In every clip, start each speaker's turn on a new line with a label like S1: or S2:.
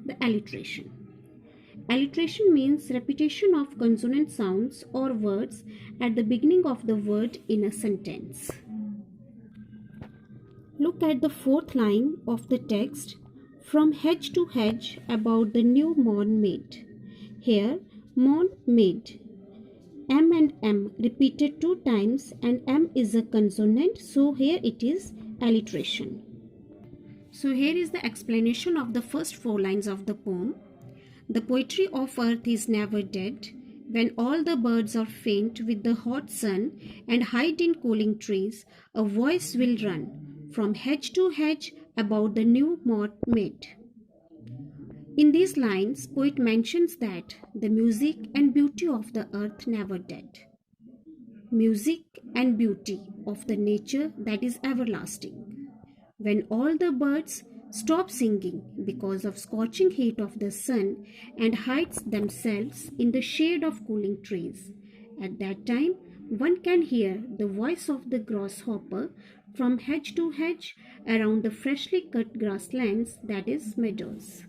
S1: the alliteration. Alliteration means repetition of consonant sounds or words at the beginning of the word in a sentence. Look at the fourth line of the text, from hedge to hedge about the new morn made. Here, morn made. M and M repeated 2 times, and M is a consonant, so here it is alliteration. So here is the explanation of the first 4 lines of the poem. The poetry of earth is never dead. When all the birds are faint with the hot sun and hide in cooling trees, a voice will run from hedge to hedge about the new morn made. In these lines, poet mentions that the music and beauty of the earth never dead. Music and beauty of the nature that is everlasting. When all the birds stop singing because of scorching heat of the sun and hides themselves in the shade of cooling trees, at that time one can hear the voice of the grasshopper from hedge to hedge around the freshly cut grasslands, that is meadows.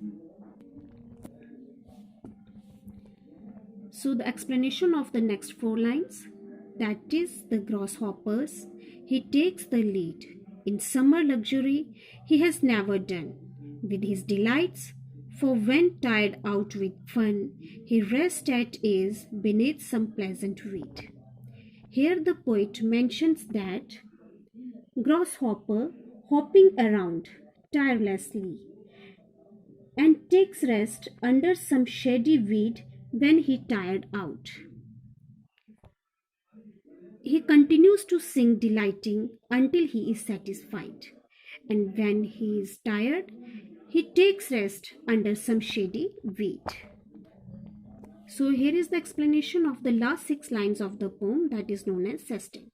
S1: So the explanation of the next 4 lines, that is the grasshoppers, he takes the lead. In summer luxury he has never done with his delights, for when tired out with fun, he rests at ease beneath some pleasant weed. Here the poet mentions that grasshopper hopping around tirelessly and takes rest under some shady weed when he tired out. He continues to sing delighting until he is satisfied, and when he is tired, he takes rest under some shady weed. So here is the explanation of the last 6 lines of the poem, that is known as sestet.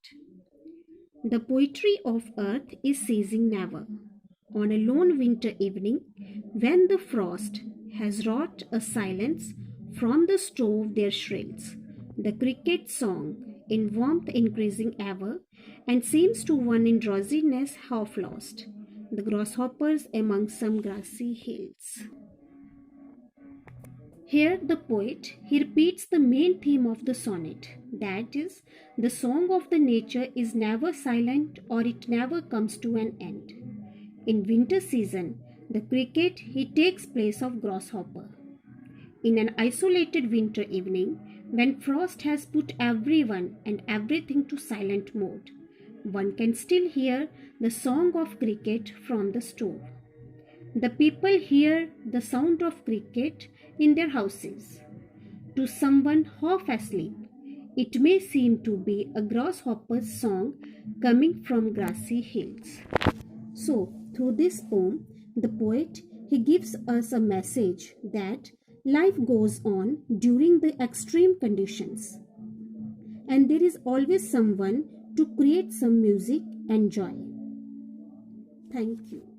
S1: The poetry of earth is ceasing never. On a lone winter evening, when the frost has wrought a silence, from the stove there shrills the cricket song, in warmth increasing ever, and seems to one in drowsiness half lost, the grasshoppers among some grassy hills. Here the poet, he repeats the main theme of the sonnet, that is, the song of the nature is never silent or it never comes to an end. In winter season, the cricket, he takes place of grasshopper. In an isolated winter evening, when frost has put everyone and everything to silent mode, one can still hear the song of cricket from the stove. The people hear the sound of cricket in their houses. To someone half asleep, it may seem to be a grasshopper's song coming from grassy hills. So, through this poem, the poet, he gives us a message that life goes on during the extreme conditions, and there is always someone to create some music and joy. Thank you.